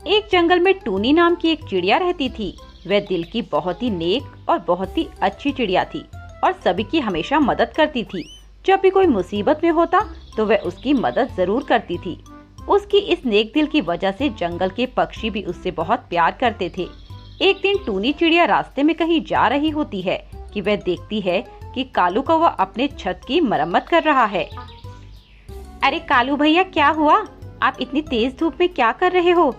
एक जंगल में टूनी नाम की एक चिड़िया रहती थी। वह दिल की बहुत ही नेक और बहुत ही अच्छी चिड़िया थी और सभी की हमेशा मदद करती थी। जब भी कोई मुसीबत में होता तो वह उसकी मदद जरूर करती थी। उसकी इस नेक दिल की वजह से जंगल के पक्षी भी उससे बहुत प्यार करते थे। एक दिन टूनी चिड़िया रास्ते में कहीं जा रही होती है कि वह देखती है कि कालू कौवा अपने छत की मरम्मत कर रहा है। अरे कालू भैया, क्या हुआ? आप इतनी तेज धूप में क्या कर रहे हो?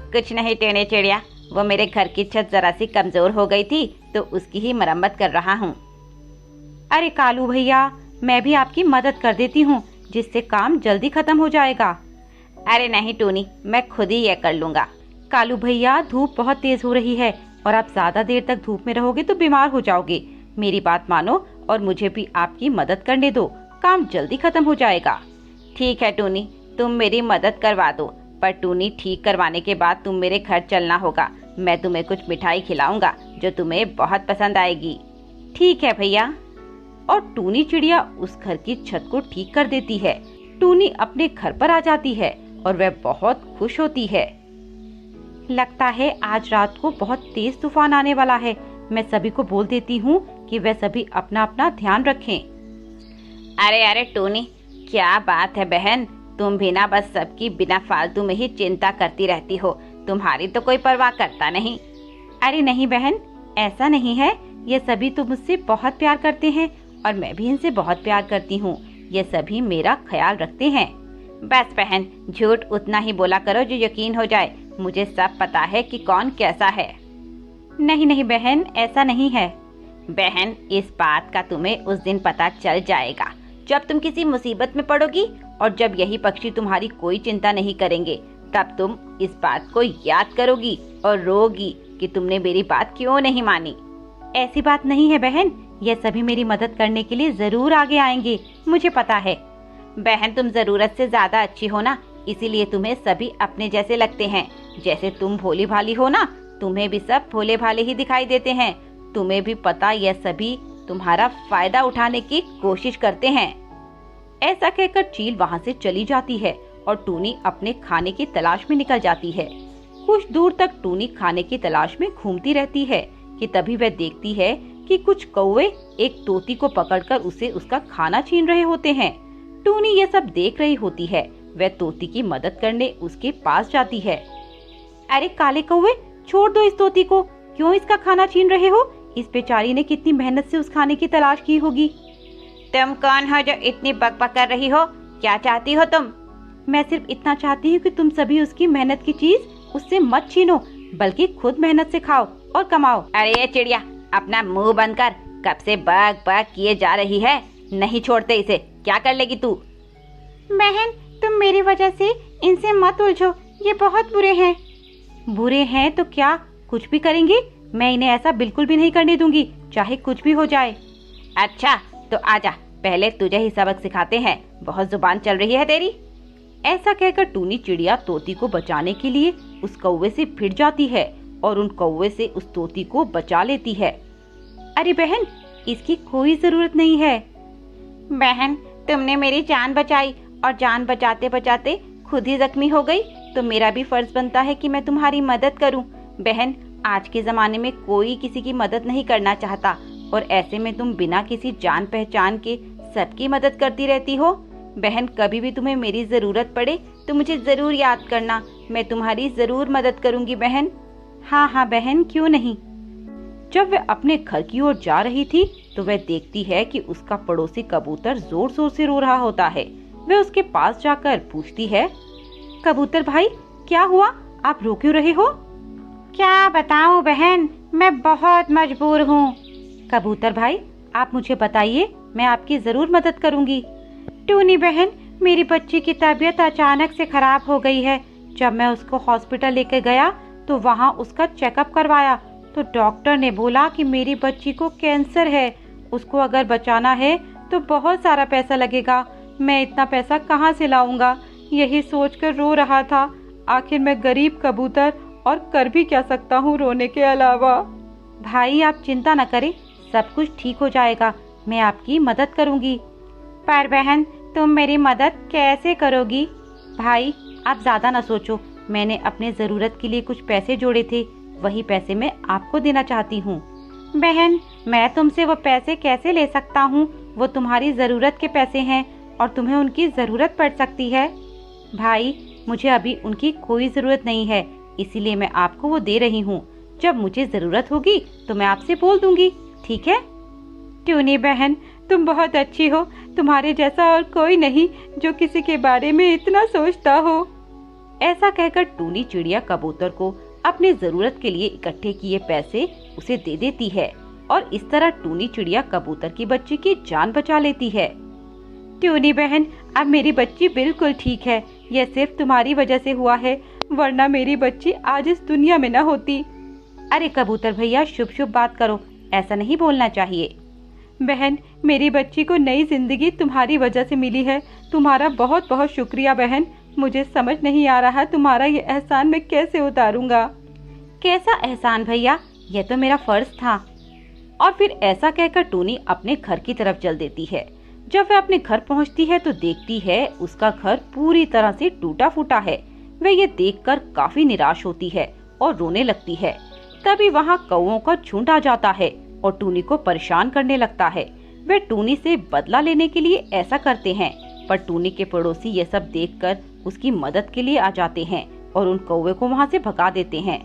कुछ नहीं टेढ़े चिड़िया, वो मेरे घर की छत जरा सी कमजोर हो गई थी तो उसकी ही मरम्मत कर रहा हूँ। अरे कालू भैया, मैं भी आपकी मदद कर देती हूँ, जिससे काम जल्दी खत्म हो जाएगा। अरे नहीं टूनी, मैं खुद ही ये कर लूँगा। कालू भैया, धूप बहुत तेज हो रही है और आप ज्यादा देर तक धूप में रहोगे तो बीमार हो जाओगे। मेरी बात मानो और मुझे भी आपकी मदद करने दो, काम जल्दी खत्म हो जाएगा। ठीक है टूनी, तुम मेरी मदद करवा दो, पर टूनी ठीक करवाने के बाद तुम मेरे घर चलना होगा। मैं तुम्हें कुछ मिठाई खिलाऊंगा जो तुम्हें बहुत पसंद आएगी। ठीक है भैया। और टूनी चिड़िया उस घर की छत को ठीक कर देती है। टूनी अपने घर पर आ जाती है और वह बहुत खुश होती है। लगता है आज रात को बहुत तेज तूफान आने वाला है। मैं सभी को बोल देती हूँ कि वे सभी अपना अपना ध्यान रखें। अरे अरे टूनी, क्या बात है बहन, तुम भी ना बस सबकी बिना फालतू में ही चिंता करती रहती हो। तुम्हारी तो कोई परवाह करता नहीं। अरे नहीं बहन, ऐसा नहीं है। ये सभी तो मुझसे बहुत प्यार करते हैं और मैं भी इनसे बहुत प्यार करती हूँ। ये सभी मेरा ख्याल रखते हैं। बस बहन, झूठ उतना ही बोला करो जो यकीन हो जाए। मुझे सब पता है कि कौन कैसा है। नहीं नहीं बहन, ऐसा नहीं है। बहन, इस बात का तुम्हें उस दिन पता चल जाएगा जब तुम किसी मुसीबत में पड़ोगी और जब यही पक्षी तुम्हारी कोई चिंता नहीं करेंगे। तब तुम इस बात को याद करोगी और रोगी कि तुमने मेरी बात क्यों नहीं मानी। ऐसी बात नहीं है बहन, ये सभी मेरी मदद करने के लिए जरूर आगे आएंगे, मुझे पता है। बहन, तुम जरूरत से ज्यादा अच्छी हो ना, इसीलिए तुम्हें सभी अपने जैसे लगते हैं। जैसे तुम भोली भाली हो ना, तुम्हें भी सब भोले भाले ही दिखाई देते हैं। तुम्हें भी पता यह सभी तुम्हारा फायदा उठाने की कोशिश करते हैं। ऐसा कहकर चील वहाँ से चली जाती है और टूनी अपने खाने की तलाश में निकल जाती है। कुछ दूर तक टूनी खाने की तलाश में घूमती रहती है कि तभी वह देखती है कि कुछ कौवे एक तोती को पकड़कर उसे उसका खाना छीन रहे होते हैं। टूनी ये सब देख रही होती है। वह तोती की मदद करने उसके पास जाती है। अरे काले कौवे, छोड़ दो इस तोती को, क्यों इसका खाना छीन रहे हो? इस बेचारी ने कितनी मेहनत से उस खाने की तलाश की होगी। तुम कौन हो जो इतनी बकबक कर रही हो? क्या चाहती हो तुम? मैं सिर्फ इतना चाहती हूँ कि तुम सभी उसकी मेहनत की चीज उससे मत छीनो, बल्कि खुद मेहनत से खाओ और कमाओ। अरे ये चिड़िया, अपना मुंह बंद कर, कब से बक बक किए जा रही है। नहीं छोड़ते इसे, क्या कर लेगी तू? बहन, तुम मेरी वजह से इनसे मत उलझो, ये बहुत बुरे हैं। बुरे हैं तो क्या, कुछ भी करेंगे? मैं इन्हें ऐसा बिल्कुल भी नहीं करने दूंगी, चाहे कुछ भी हो जाए। अच्छा तो आजा, पहले तुझे ही सबक सिखाते हैं, बहुत जुबान चल रही है तेरी। ऐसा कहकर टूनी चिड़िया तोती को बचाने के लिए उस कौवे से भिड़ जाती है और उन कौवे से उस तोती को बचा लेती है। अरे बहन, इसकी कोई जरूरत नहीं है। बहन, तुमने मेरी जान बचाई और जान बचाते बचाते खुद ही जख्मी हो गई, तो मेरा भी फर्ज बनता है कि मैं तुम्हारी मदद करूं। बहन, आज के जमाने में कोई किसी की मदद नहीं करना चाहता और ऐसे में तुम बिना किसी जान पहचान के सबकी मदद करती रहती हो। बहन, कभी भी तुम्हें मेरी जरूरत पड़े तो मुझे जरूर याद करना, मैं तुम्हारी जरूर मदद करूंगी बहन। हाँ हाँ बहन, क्यों नहीं। जब वह अपने घर की ओर जा रही थी तो वह देखती है कि उसका पड़ोसी कबूतर जोर जोर से रो रहा होता है। वह उसके पास जाकर पूछती है, कबूतर भाई, क्या हुआ? आप रो क्यों रहे हो? क्या बताऊं बहन, मैं बहुत मजबूर हूँ। कबूतर भाई, आप मुझे बताइए, मैं आपकी जरूर मदद करूंगी। टूनी बहन, मेरी बच्ची की तबीयत अचानक से खराब हो गई है। जब मैं उसको हॉस्पिटल लेकर गया तो वहाँ उसका चेकअप करवाया तो डॉक्टर ने बोला कि मेरी बच्ची को कैंसर है। उसको अगर बचाना है तो बहुत सारा पैसा लगेगा। मैं इतना पैसा कहाँ से लाऊंगा, यही सोचकर रो रहा था। आखिर मैं गरीब कबूतर और कर भी क्या सकता हूँ रोने के अलावा। भाई, आप चिंता न करें, सब कुछ ठीक हो जाएगा, मैं आपकी मदद करूंगी। पर बहन, तुम मेरी मदद कैसे करोगी? भाई, आप ज्यादा न सोचो, मैंने अपने जरूरत के लिए कुछ पैसे जोड़े थे, वही पैसे मैं आपको देना चाहती हूँ। बहन, मैं तुमसे वो पैसे कैसे ले सकता हूँ? वो तुम्हारी जरूरत के पैसे हैं और तुम्हें उनकी जरूरत पड़ सकती है। भाई, मुझे अभी उनकी कोई जरूरत नहीं है, इसीलिए मैं आपको वो दे रही हूँ। जब मुझे जरूरत होगी तो मैं आपसे बोल दूंगी, ठीक है? टूनी बहन, तुम बहुत अच्छी हो। तुम्हारे जैसा और कोई नहीं जो किसी के बारे में इतना सोचता हो। ऐसा कहकर टूनी चिड़िया कबूतर को अपने जरूरत के लिए इकट्ठे किए पैसे उसे दे देती है और इस तरह टूनी चिड़िया कबूतर की बच्ची की जान बचा लेती है। टूनी बहन, अब मेरी बच्ची बिल्कुल ठीक है। यह सिर्फ तुम्हारी वजह से हुआ है, वरना मेरी बच्ची आज इस दुनिया में न होती। अरे कबूतर भैया, शुभ शुभ बात करो, ऐसा नहीं बोलना चाहिए। बहन, मेरी बच्ची को नई जिंदगी तुम्हारी वजह से मिली है। तुम्हारा बहुत बहुत शुक्रिया बहन। मुझे समझ नहीं आ रहा तुम्हारा ये एहसान मैं कैसे उतारूंगा। कैसा एहसान भैया, यह तो मेरा फर्ज था। और फिर ऐसा कहकर टूनी अपने घर की तरफ चल देती है। जब वह अपने घर पहुंचती है तो देखती है उसका घर पूरी तरह से टूटा फूटा है। वह ये देखकर काफी निराश होती है और रोने लगती है। तभी वहाँ कौओं का झुंड आ जाता है और टूनी को परेशान करने लगता है। वे टूनी से बदला लेने के लिए ऐसा करते हैं, पर टूनी के पड़ोसी ये सब देखकर उसकी मदद के लिए आ जाते हैं और उन कौवे को वहाँ से भगा देते हैं।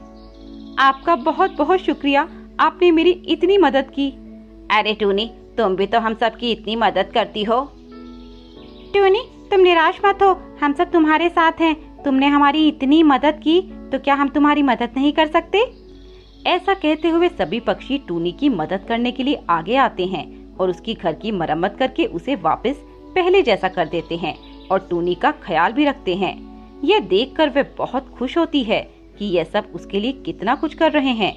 आपका बहुत बहुत शुक्रिया, आपने मेरी इतनी मदद की। अरे टूनी, तुम भी तो हम सब की इतनी मदद करती हो। टूनी, तुम निराश मत हो, हम सब तुम्हारे साथ हैं। तुमने हमारी इतनी मदद की तो क्या हम तुम्हारी मदद नहीं कर सकते? ऐसा कहते हुए सभी पक्षी टूनी की मदद करने के लिए आगे आते हैं और उसकी घर की मरम्मत करके उसे वापस पहले जैसा कर देते हैं और टूनी का ख्याल भी रखते हैं। यह देखकर वे बहुत खुश होती है कि यह सब उसके लिए कितना कुछ कर रहे हैं।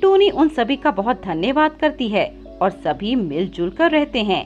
टूनी उन सभी का बहुत धन्यवाद करती है और सभी मिलजुल कर रहते हैं।